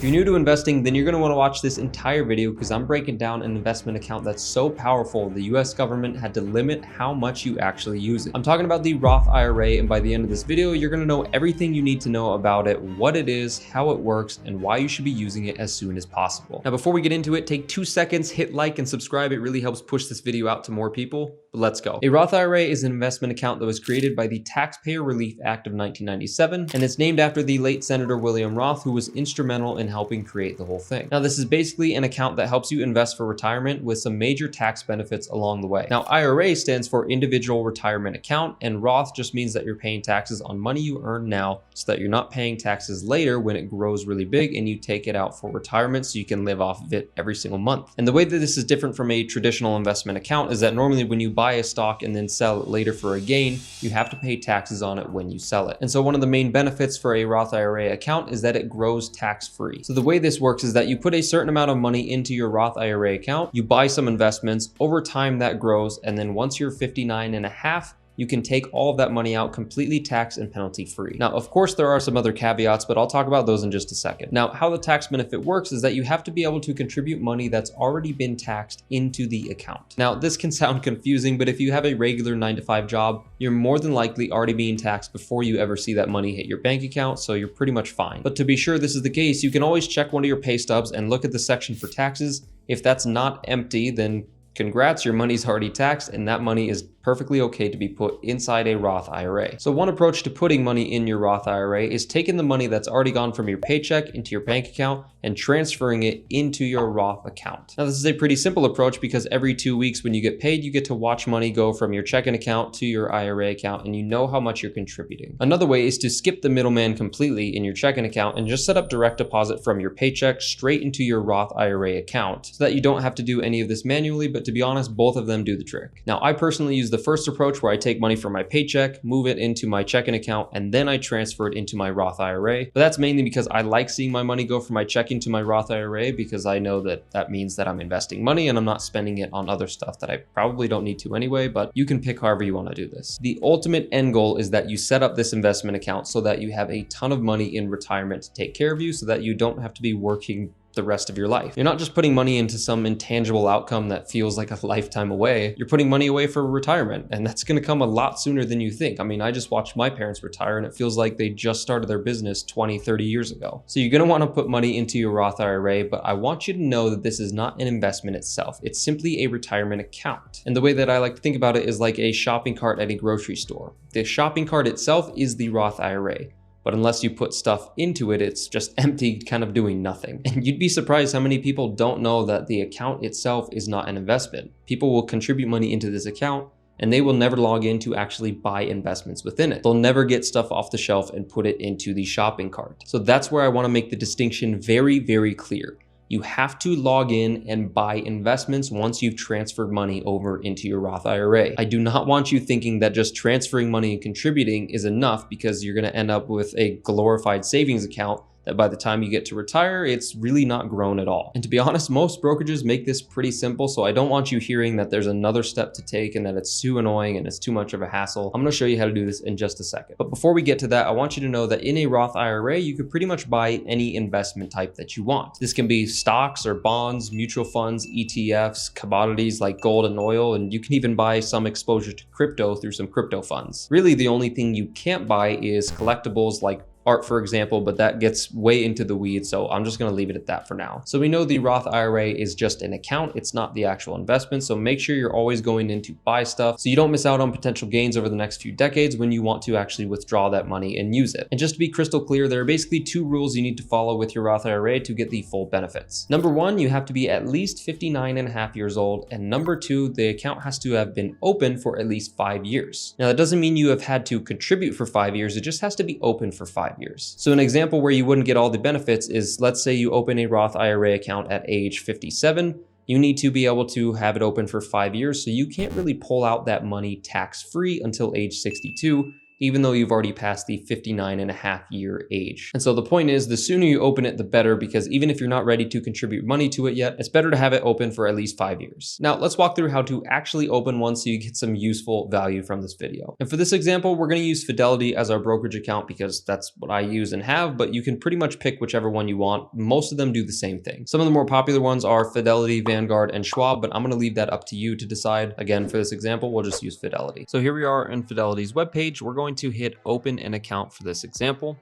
If you're new to investing, then you're going to want to watch this entire video because I'm breaking down an investment account that's so powerful the US government had to limit how much you actually use it. I'm talking about the Roth IRA, and by the end of this video, you're going to know everything you need to know about it, what it is, how it works, and why you should be using it as soon as possible. Now, before we get into it, take 2 seconds, hit like and subscribe. It really helps push this video out to more people. But let's go. A Roth IRA is an investment account that was created by the Taxpayer Relief Act of 1997, and it's named after the late Senator William Roth, who was instrumental in helping create the whole thing. Now, this is basically an account that helps you invest for retirement with some major tax benefits along the way. Now, IRA stands for Individual Retirement Account, and Roth just means that you're paying taxes on money you earn now so that you're not paying taxes later when it grows really big and you take it out for retirement so you can live off of it every single month. And the way that this is different from a traditional investment account is that normally when you buy a stock and then sell it later for a gain, you have to pay taxes on it when you sell it. And so one of the main benefits for a Roth IRA account is that it grows tax-free. So the way this works is that you put a certain amount of money into your Roth IRA account, you buy some investments, over time that grows, and then once you're 59 and a half, you can take all of that money out completely tax and penalty free. Now, of course, there are some other caveats, but I'll talk about those in just a second. Now, how the tax benefit works is that you have to be able to contribute money that's already been taxed into the account. Now, this can sound confusing, but if you have a regular 9-to-5 job, you're more than likely already being taxed before you ever see that money hit your bank account, so you're pretty much fine. But to be sure this is the case, you can always check one of your pay stubs and look at the section for taxes. If that's not empty, then congrats, your money's already taxed, and that money is perfectly okay to be put inside a Roth IRA. So one approach to putting money in your Roth IRA is taking the money that's already gone from your paycheck into your bank account and transferring it into your Roth account. Now, this is a pretty simple approach because every 2 weeks when you get paid, you get to watch money go from your checking account to your IRA account, and you know how much you're contributing. Another way is to skip the middleman completely in your checking account and just set up direct deposit from your paycheck straight into your Roth IRA account so that you don't have to do any of this manually, but to be honest, both of them do the trick. Now, I personally use the first approach where I take money from my paycheck, move it into my checking account, and then I transfer it into my Roth IRA. But that's mainly because I like seeing my money go from my checking to my Roth IRA because I know that that means that I'm investing money and I'm not spending it on other stuff that I probably don't need to anyway, but you can pick however you want to do this. The ultimate end goal is that you set up this investment account so that you have a ton of money in retirement to take care of you so that you don't have to be working the rest of your life. You're not just putting money into some intangible outcome that feels like a lifetime away. You're putting money away for retirement, and that's going to come a lot sooner than you think. I mean, I just watched my parents retire and it feels like they just started their business 20, 30 years ago. So you're going to want to put money into your Roth IRA, but I want you to know that this is not an investment itself. It's simply a retirement account. And the way that I like to think about it is like a shopping cart at a grocery store. The shopping cart itself is the Roth IRA. But unless you put stuff into it, it's just empty, kind of doing nothing. And you'd be surprised how many people don't know that the account itself is not an investment. People will contribute money into this account and they will never log in to actually buy investments within it. They'll never get stuff off the shelf and put it into the shopping cart. So that's where I want to make the distinction very, very clear. You have to log in and buy investments once you've transferred money over into your Roth IRA. I do not want you thinking that just transferring money and contributing is enough because you're going to end up with a glorified savings account that by the time you get to retire, it's really not grown at all. And to be honest, most brokerages make this pretty simple, so I don't want you hearing that there's another step to take and that it's too annoying and it's too much of a hassle. I'm gonna show you how to do this in just a second. But before we get to that, I want you to know that in a Roth IRA, you could pretty much buy any investment type that you want. This can be stocks or bonds, mutual funds, ETFs, commodities like gold and oil, and you can even buy some exposure to crypto through some crypto funds. Really, the only thing you can't buy is collectibles like art, for example, but that gets way into the weeds, so I'm just going to leave it at that for now. So we know the Roth IRA is just an account, it's not the actual investment, so make sure you're always going in to buy stuff so you don't miss out on potential gains over the next few decades when you want to actually withdraw that money and use it. And just to be crystal clear, there are basically 2 rules you need to follow with your Roth IRA to get the full benefits. Number 1, you have to be at least 59 and a half years old, and number 2, the account has to have been open for at least 5 years. Now, that doesn't mean you have had to contribute for 5 years, it just has to be open for 5 years. So an example where you wouldn't get all the benefits is, let's say you open a Roth IRA account at age 57, you need to be able to have it open for 5 years, so you can't really pull out that money tax-free until age 62, even though you've already passed the 59.5-year age. And so the point is, the sooner you open it, the better, because even if you're not ready to contribute money to it yet, it's better to have it open for at least 5 years. Now let's walk through how to actually open one so you get some useful value from this video. And for this example, we're going to use Fidelity as our brokerage account because that's what I use and have, but you can pretty much pick whichever one you want. Most of them do the same thing. Some of the more popular ones are Fidelity, Vanguard, and Schwab, but I'm going to leave that up to you to decide. Again, for this example, we'll just use Fidelity. So here we are in Fidelity's webpage. We're going to hit open an account for this example.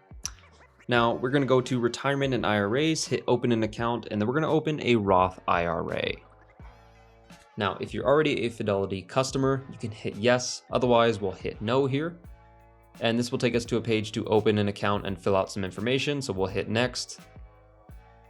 Now we're going to go to retirement and IRAs, hit open an account, and then we're going to open a Roth IRA. Now, if you're already a Fidelity customer, you can hit yes. Otherwise, we'll hit no here. And this will take us to a page to open an account and fill out some information. So we'll hit next.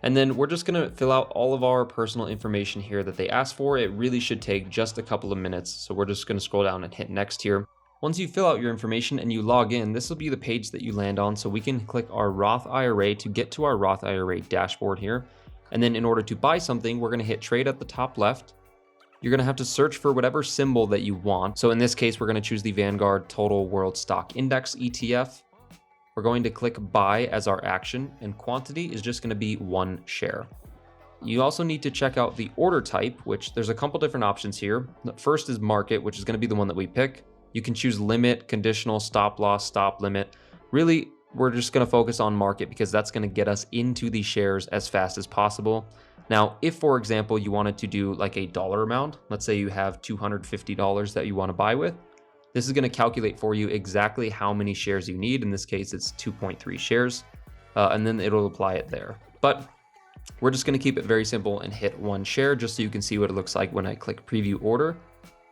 And then we're just going to fill out all of our personal information here that they asked for. It really should take just a couple of minutes. So we're just going to scroll down and hit next here. Once you fill out your information and you log in, this will be the page that you land on. So we can click our Roth IRA to get to our Roth IRA dashboard here. And then in order to buy something, we're going to hit trade at the top left. You're going to have to search for whatever symbol that you want. So in this case, we're going to choose the Vanguard Total World Stock Index ETF. We're going to click buy as our action, and quantity is just going to be 1 share. You also need to check out the order type, which there's a couple different options here. The first is market, which is going to be the one that we pick. You can choose limit, conditional, stop loss, stop limit. Really, we're just going to focus on market because that's going to get us into the shares as fast as possible. Now, if, for example, you wanted to do like a dollar amount, let's say you have $250 that you want to buy with, this is going to calculate for you exactly how many shares you need. In this case, it's 2.3 shares, and then it'll apply it there. But we're just going to keep it very simple and hit 1 share just so you can see what it looks like when I click preview order.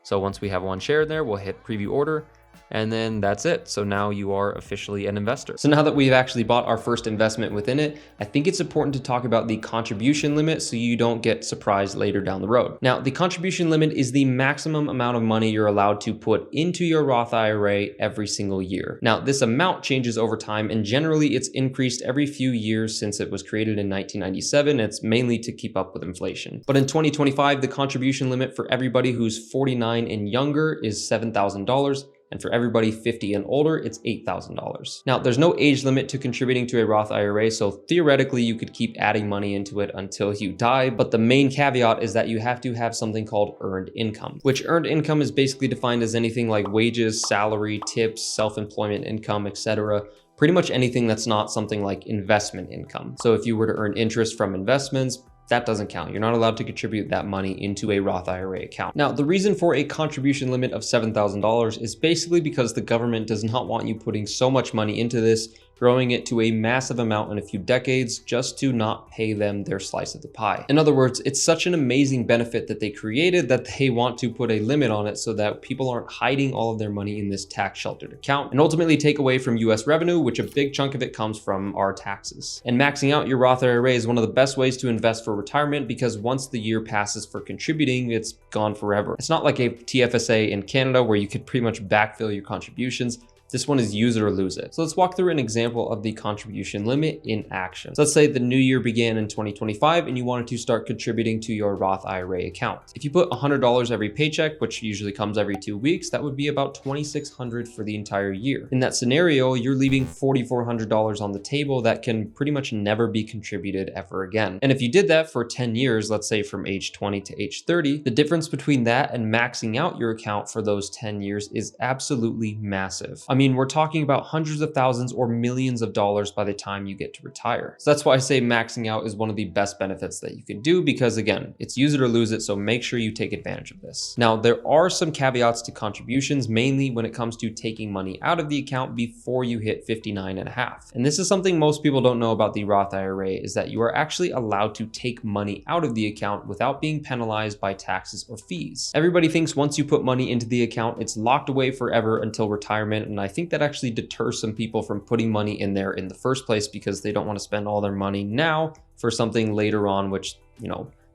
So once we have 1 share there, we'll hit preview order. And then that's it. So now you are officially an investor. So now that we've actually bought our first investment within it, I think it's important to talk about the contribution limit so you don't get surprised later down the road. Now, the contribution limit is the maximum amount of money you're allowed to put into your Roth IRA every single year. Now, this amount changes over time, and generally it's increased every few years since it was created in 1997. It's mainly to keep up with inflation. But in 2025, the contribution limit for everybody who's 49 and younger is $7,000. And for everybody 50 and older, it's $8,000. Now, there's no age limit to contributing to a Roth IRA, so theoretically you could keep adding money into it until you die, but the main caveat is that you have to have something called earned income, which earned income is basically defined as anything like wages, salary, tips, self-employment income, etc. Pretty much anything that's not something like investment income. So if you were to earn interest from investments, that doesn't count. You're not allowed to contribute that money into a Roth IRA account. Now, the reason for a contribution limit of $7,000 is basically because the government does not want you putting so much money into this, growing it to a massive amount in a few decades just to not pay them their slice of the pie. In other words, it's such an amazing benefit that they created that they want to put a limit on it so that people aren't hiding all of their money in this tax sheltered account and ultimately take away from US revenue, which a big chunk of it comes from our taxes. And maxing out your Roth IRA is one of the best ways to invest for retirement because once the year passes for contributing, it's gone forever. It's not like a TFSA in Canada where you could pretty much backfill your contributions. This one is use it or lose it. So let's walk through an example of the contribution limit in action. So let's say the new year began in 2025 and you wanted to start contributing to your Roth IRA account. If you put $100 every paycheck, which usually comes every 2 weeks, that would be about $2,600 for the entire year. In that scenario, you're leaving $4,400 on the table that can pretty much never be contributed ever again. And if you did that for 10 years, let's say from age 20 to age 30, the difference between that and maxing out your account for those 10 years is absolutely massive. I mean, we're talking about hundreds of thousands or millions of dollars by the time you get to retire. So that's why I say maxing out is one of the best benefits that you can do because again, it's use it or lose it. So make sure you take advantage of this. Now, there are some caveats to contributions, mainly when it comes to taking money out of the account before you hit 59.5. And this is something most people don't know about the Roth IRA is that you are actually allowed to take money out of the account without being penalized by taxes or fees. Everybody thinks once you put money into the account, it's locked away forever until retirement. And I think that actually deters some people from putting money in there in the first place because they don't want to spend all their money now for something later on, which,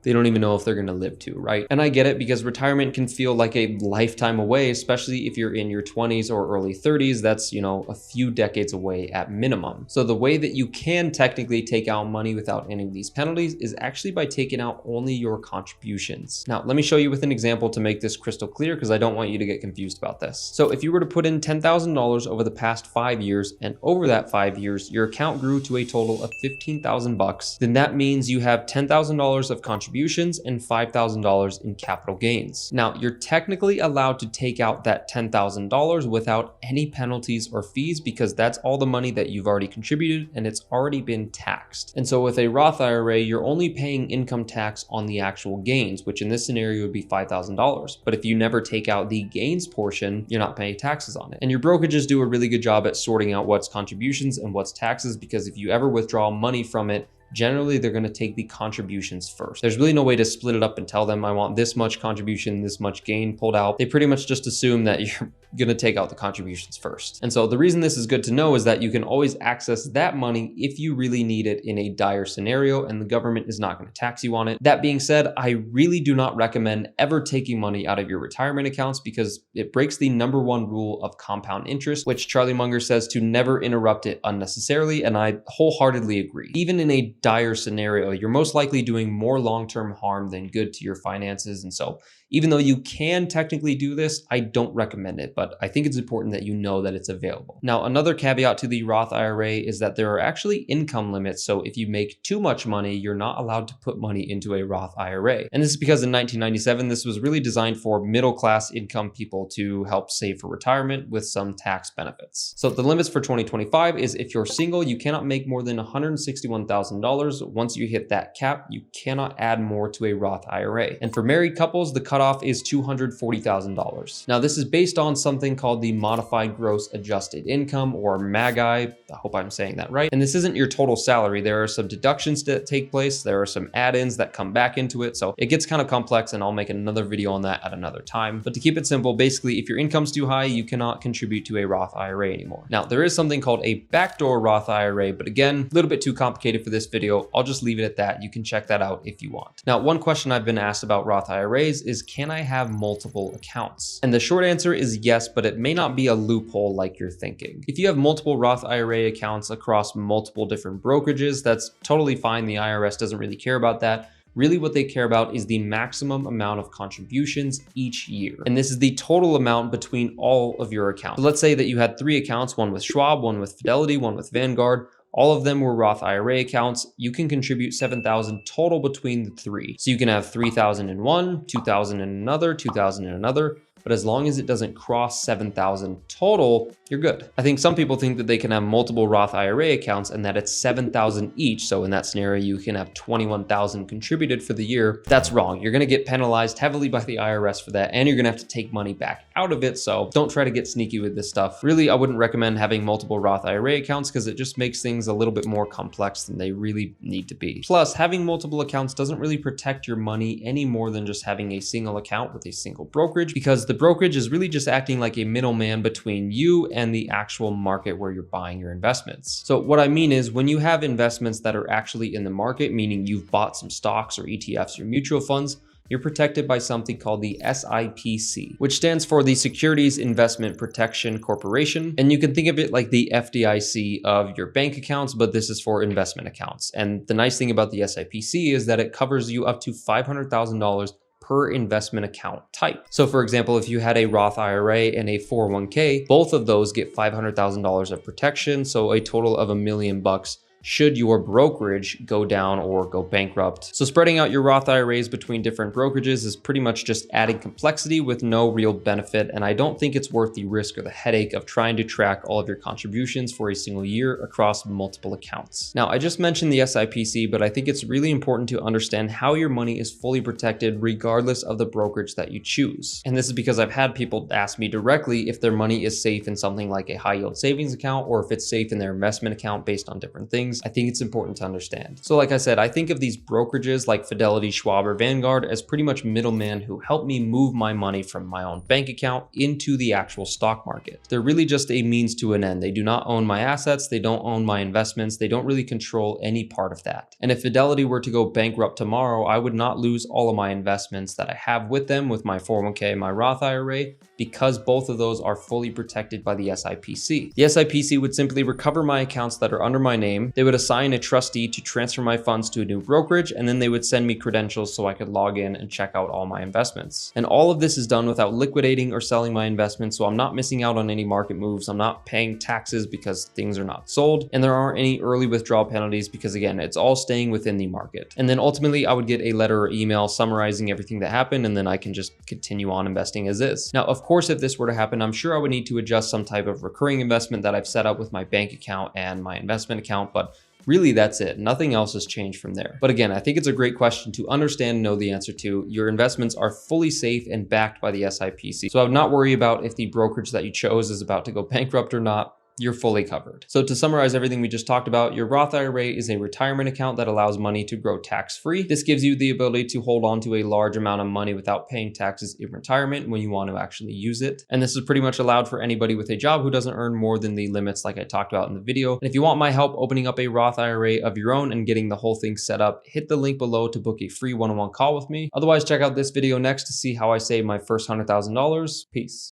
they don't even know if they're going to live to, right? And I get it, because retirement can feel like a lifetime away, especially if you're in your 20s or early 30s. That's, you know, a few decades away at minimum. So the way that you can technically take out money without any of these penalties is actually by taking out only your contributions. Now, let me show you with an example to make this crystal clear, because I don't want you to get confused about this. So if you were to put in $10,000 over the past 5 years, and over that 5 years, your account grew to a total of $15,000, then that means you have $10,000 of contributions and $5,000 in capital gains. Now, you're technically allowed to take out that $10,000 without any penalties or fees, because that's all the money that you've already contributed and it's already been taxed. And so with a Roth IRA, you're only paying income tax on the actual gains, which in this scenario would be $5,000. But if you never take out the gains portion, you're not paying taxes on it. And your brokerages do a really good job at sorting out what's contributions and what's taxes, because if you ever withdraw money from it, generally they're going to take the contributions first. There's really no way to split it up and tell them I want this much contribution, this much gain pulled out. They pretty much just assume that you're going to take out the contributions first. And so the reason this is good to know is that you can always access that money if you really need it in a dire scenario, and the government is not going to tax you on it. That being said, I really do not recommend ever taking money out of your retirement accounts, because it breaks the #1 rule of compound interest, which Charlie Munger says to never interrupt it unnecessarily. And I wholeheartedly agree. Even in a dire scenario, you're most likely doing more long-term harm than good to your finances. And so even though you can technically do this, I don't recommend it, but I think it's important that you know that it's available. Now, another caveat to the Roth IRA is that there are actually income limits. So if you make too much money, you're not allowed to put money into a Roth IRA. And this is because in 1997, this was really designed for middle-class income people to help save for retirement with some tax benefits. So the limits for 2025 is if you're single, you cannot make more than $161,000. Once you hit that cap, you cannot add more to a Roth IRA. And for married couples, the cutoff is $240,000. Now, this is based on something called the modified gross adjusted income, or MAGI. I hope I'm saying that right. And this isn't your total salary. There are some deductions that take place. There are some add-ins that come back into it. So it gets kind of complex, and I'll make another video on that at another time. But to keep it simple, basically, if your income's too high, you cannot contribute to a Roth IRA anymore. Now, there is something called a backdoor Roth IRA, but again, a little bit too complicated for this video. I'll just leave it at that. You can check that out if you want. Now, one question I've been asked about Roth IRAs is, can I have multiple accounts? And the short answer is yes, but it may not be a loophole like you're thinking. If you have multiple Roth IRA accounts across multiple different brokerages, that's totally fine. The IRS doesn't really care about that. Really what they care about is the maximum amount of contributions each year. And this is the total amount between all of your accounts. So let's say that you had 3 accounts, one with Schwab, one with Fidelity, one with Vanguard. All of them were Roth IRA accounts. You can contribute $7,000 total between the 3. So you can have $3,000 in one, $2,000 in another, $2,000 in another. But as long as it doesn't cross $7,000 total, you're good. I think some people think that they can have multiple Roth IRA accounts and that it's $7,000 each. So in that scenario, you can have $21,000 contributed for the year. That's wrong. You're gonna get penalized heavily by the IRS for that, and you're gonna have to take money back out of it. So don't try to get sneaky with this stuff. Really, I wouldn't recommend having multiple Roth IRA accounts, because it just makes things a little bit more complex than they really need to be. Plus, having multiple accounts doesn't really protect your money any more than just having a single account with a single brokerage, because the brokerage is really just acting like a middleman between you and the actual market where you're buying your investments. So what I mean is, when you have investments that are actually in the market, meaning you've bought some stocks or ETFs or mutual funds, you're protected by something called the SIPC, which stands for the Securities Investment Protection Corporation. And you can think of it like the FDIC of your bank accounts, but this is for investment accounts. And the nice thing about the SIPC is that it covers you up to $500,000 per investment account type. So for example, if you had a Roth IRA and a 401k, both of those get $500,000 of protection. So a total of $1 million should your brokerage go down or go bankrupt. So spreading out your Roth IRAs between different brokerages is pretty much just adding complexity with no real benefit. And I don't think it's worth the risk or the headache of trying to track all of your contributions for a single year across multiple accounts. Now, I just mentioned the SIPC, but I think it's really important to understand how your money is fully protected regardless of the brokerage that you choose. And this is because I've had people ask me directly if their money is safe in something like a high yield savings account, or if it's safe in their investment account based on different things. things, I think it's important to understand. So like I said, I think of these brokerages like Fidelity, Schwab, or Vanguard as pretty much middlemen who help me move my money from my own bank account into the actual stock market. They're really just a means to an end. They do not own my assets. They don't own my investments. They don't really control any part of that. And if Fidelity were to go bankrupt tomorrow, I would not lose all of my investments that I have with them, with my 401k, my Roth IRA, because both of those are fully protected by the SIPC. The SIPC would simply recover my accounts that are under my name. They would assign a trustee to transfer my funds to a new brokerage, and then they would send me credentials so I could log in and check out all my investments. And all of this is done without liquidating or selling my investments, so I'm not missing out on any market moves. I'm not paying taxes because things are not sold, and there aren't any early withdrawal penalties because, again, it's all staying within the market. And then ultimately, I would get a letter or email summarizing everything that happened, and then I can just continue on investing as is. Now, of course, if this were to happen, I'm sure I would need to adjust some type of recurring investment that I've set up with my bank account and my investment account, but really, that's it. Nothing else has changed from there. But again, I think it's a great question to understand and know the answer to. Your investments are fully safe and backed by the SIPC. So I would not worry about if the brokerage that you chose is about to go bankrupt or not. You're fully covered. So to summarize everything we just talked about, your Roth IRA is a retirement account that allows money to grow tax-free. This gives you the ability to hold on to a large amount of money without paying taxes in retirement when you want to actually use it. And this is pretty much allowed for anybody with a job who doesn't earn more than the limits like I talked about in the video. And if you want my help opening up a Roth IRA of your own and getting the whole thing set up, hit the link below to book a free one-on-one call with me. Otherwise, check out this video next to see how I saved my first $100,000. Peace.